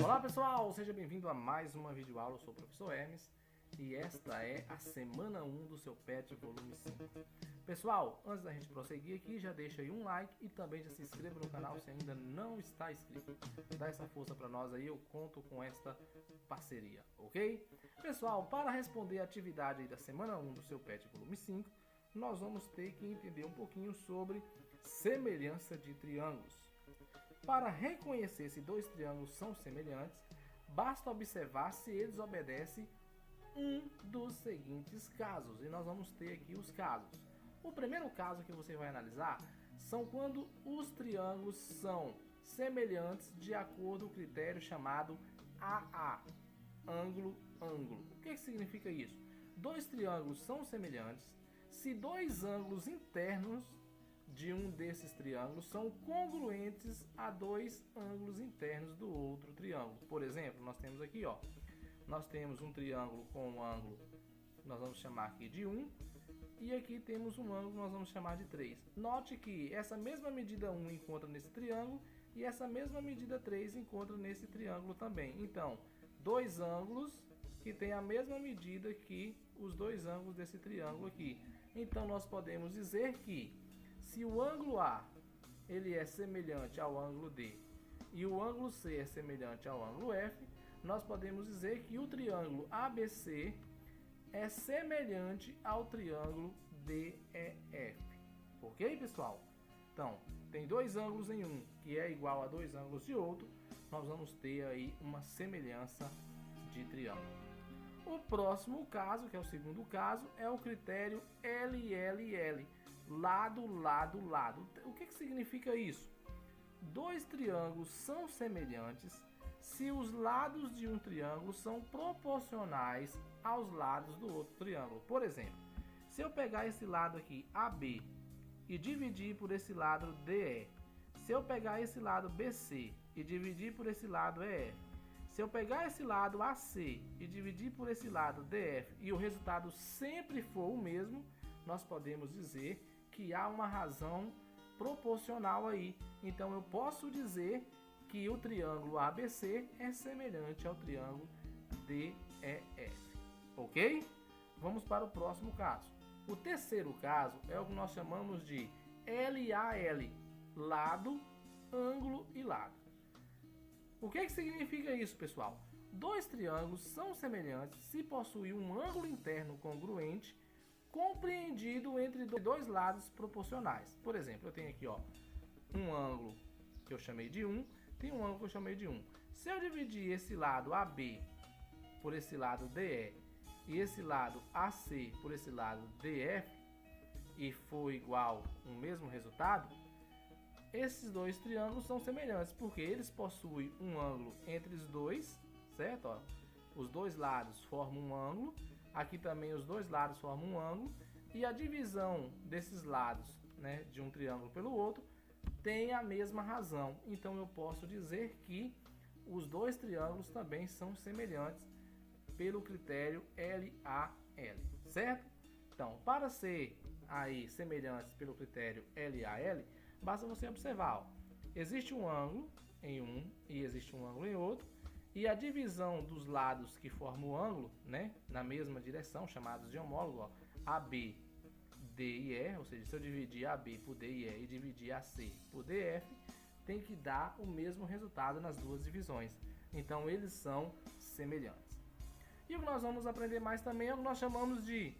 Olá pessoal, seja bem-vindo a mais uma videoaula. Eu sou o professor Hermes e esta é a semana 1 do seu PET volume 5. Pessoal, antes da gente prosseguir aqui, já deixa aí um like e também já se inscreva no canal se ainda não está inscrito. Dá essa força para nós aí, eu conto com esta parceria, ok? Pessoal, para responder a atividade aí da semana 1 do seu PET volume 5, nós vamos ter que entender um pouquinho sobre semelhança de triângulos. Para reconhecer se dois triângulos são semelhantes, basta observar se eles obedecem um dos seguintes casos. E nós vamos ter aqui os casos. O primeiro caso que você vai analisar são quando os triângulos são semelhantes de acordo com o critério chamado AA, ângulo-ângulo. O que significa isso? Dois triângulos são semelhantes se dois ângulos internos de um desses triângulos são congruentes a dois ângulos internos do outro triângulo. Por exemplo, nós temos aqui, nós temos um triângulo com um ângulo, nós vamos chamar aqui de 1, e aqui temos um ângulo que nós vamos chamar de 3. Note que essa mesma medida 1 encontra nesse triângulo e essa mesma medida 3 encontra nesse triângulo também. Então, dois ângulos que têm a mesma medida que os dois ângulos desse triângulo aqui. Então, nós podemos dizer que se o ângulo A ele é semelhante ao ângulo D e o ângulo C é semelhante ao ângulo F, nós podemos dizer que o triângulo ABC é semelhante ao triângulo DEF. Ok, pessoal? Então, tem dois ângulos em um que é igual a dois ângulos de outro, nós vamos ter aí uma semelhança de triângulo. O próximo caso, que é o segundo caso, é o critério LLL. Lado, lado, lado. O que significa isso? Dois triângulos são semelhantes se os lados de um triângulo são proporcionais aos lados do outro triângulo. Por exemplo, se eu pegar esse lado aqui, AB, e dividir por esse lado DE, se eu pegar esse lado BC e dividir por esse lado EF, se eu pegar esse lado AC e dividir por esse lado DF e o resultado sempre for o mesmo, nós podemos dizer que há uma razão proporcional aí. Então eu posso dizer que o triângulo ABC é semelhante ao triângulo DEF. Ok? Vamos para o próximo caso. O terceiro caso é o que nós chamamos de LAL, lado, ângulo e lado. O que significa isso, pessoal? Dois triângulos são semelhantes se possuem um ângulo interno congruente compreendido entre dois lados proporcionais. Por exemplo, eu tenho aqui um ângulo que eu chamei de 1, tem um ângulo que eu chamei de 1. Se eu dividir esse lado AB por esse lado DE e esse lado AC por esse lado DF e for igual o mesmo resultado, esses dois triângulos são semelhantes porque eles possuem um ângulo entre os dois, certo? Os dois lados formam um ângulo. Aqui também os dois lados formam um ângulo e a divisão desses lados, né, de um triângulo pelo outro tem a mesma razão. Então eu posso dizer que os dois triângulos também são semelhantes pelo critério LAL, certo? Então, para ser aí semelhantes pelo critério LAL, basta você observar, existe um ângulo em um e existe um ângulo em outro. E a divisão dos lados que formam o ângulo, né, na mesma direção, chamados de homólogo, AB, D e E, ou seja, se eu dividir AB por D e E e dividir AC por DF, tem que dar o mesmo resultado nas duas divisões. Então, eles são semelhantes. E o que nós vamos aprender mais também é o que nós chamamos de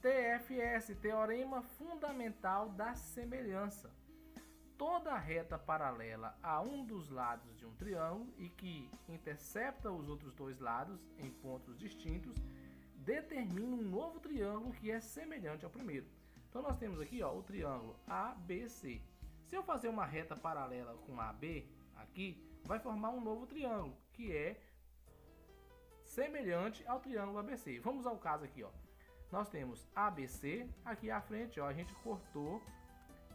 TFS, Teorema Fundamental da Semelhança. Toda reta paralela a um dos lados de um triângulo e que intercepta os outros dois lados em pontos distintos determina um novo triângulo que é semelhante ao primeiro. Então nós temos aqui o triângulo ABC. Se eu fazer uma reta paralela com AB aqui, vai formar um novo triângulo que é semelhante ao triângulo ABC. Vamos ao caso aqui, Nós temos ABC, aqui à frente, a gente cortou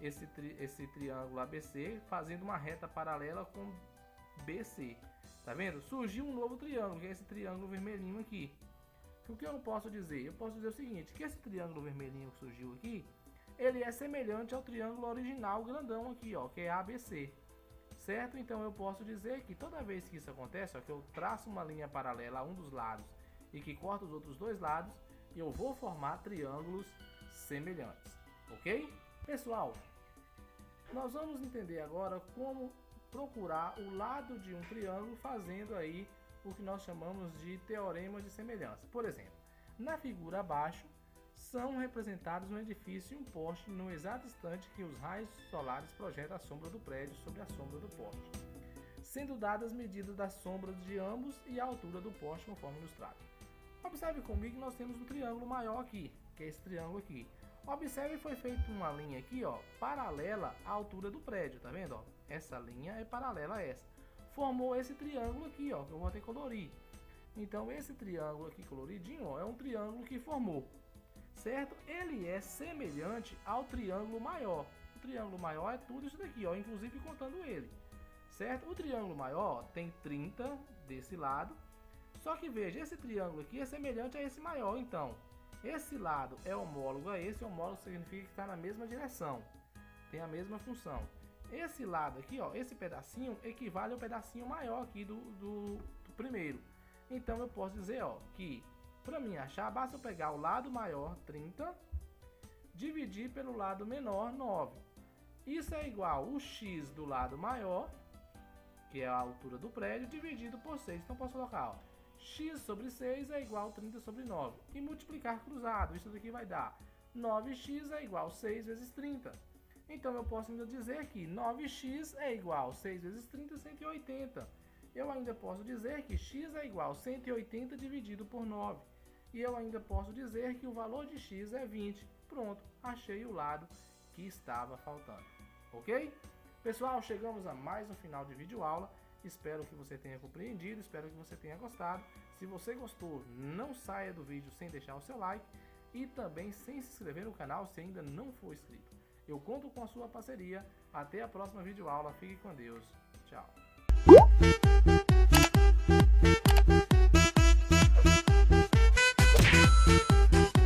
esse triângulo ABC fazendo uma reta paralela com BC. Tá vendo? Surgiu um novo triângulo, que é esse triângulo vermelhinho aqui. O que eu posso dizer? Eu posso dizer o seguinte, que esse triângulo vermelhinho que surgiu aqui, ele é semelhante ao triângulo original grandão aqui, ó, que é ABC. Certo? Então eu posso dizer que toda vez que isso acontece, ó, que eu traço uma linha paralela a um dos lados e que corta os outros dois lados, eu vou formar triângulos semelhantes. Ok? Pessoal, nós vamos entender agora como procurar o lado de um triângulo fazendo aí o que nós chamamos de teorema de semelhança. Por exemplo, na figura abaixo, são representados um edifício e um poste no exato instante que os raios solares projetam a sombra do prédio sobre a sombra do poste, sendo dadas medidas das sombras de ambos e a altura do poste conforme ilustrado. Observe comigo que nós temos um triângulo maior aqui, que é esse triângulo aqui. Observe que foi feita uma linha aqui, ó, paralela à altura do prédio, tá vendo? Ó? Essa linha é paralela a essa. Formou esse triângulo aqui, ó, que eu vou ter que colorir. Então esse triângulo aqui coloridinho, ó, é um triângulo que formou, certo? Ele é semelhante ao triângulo maior. O triângulo maior é tudo isso daqui, ó, inclusive contando ele, certo? O triângulo maior tem 30 desse lado, só que veja, esse triângulo aqui é semelhante a esse maior, então esse lado é homólogo a esse, homólogo significa que está na mesma direção, tem a mesma função. Esse lado aqui, ó, esse pedacinho equivale ao pedacinho maior aqui do primeiro. Então eu posso dizer, ó, que para mim achar, basta eu pegar o lado maior, 30, dividir pelo lado menor, 9. Isso é igual o x do lado maior, que é a altura do prédio, dividido por 6. Então posso colocar, ó, x sobre 6 é igual a 30 sobre 9. E multiplicar cruzado, isso daqui vai dar 9x é igual a 6 vezes 30. Então eu posso ainda dizer que 9x é igual a 6 vezes 30, 180. Eu ainda posso dizer que x é igual a 180 dividido por 9. E eu ainda posso dizer que o valor de x é 20. Pronto, achei o lado que estava faltando. Ok? Pessoal, chegamos a mais um final de vídeo aula. Espero que você tenha compreendido, espero que você tenha gostado. Se você gostou, não saia do vídeo sem deixar o seu like e também sem se inscrever no canal se ainda não for inscrito. Eu conto com a sua parceria. Até a próxima videoaula. Fique com Deus. Tchau.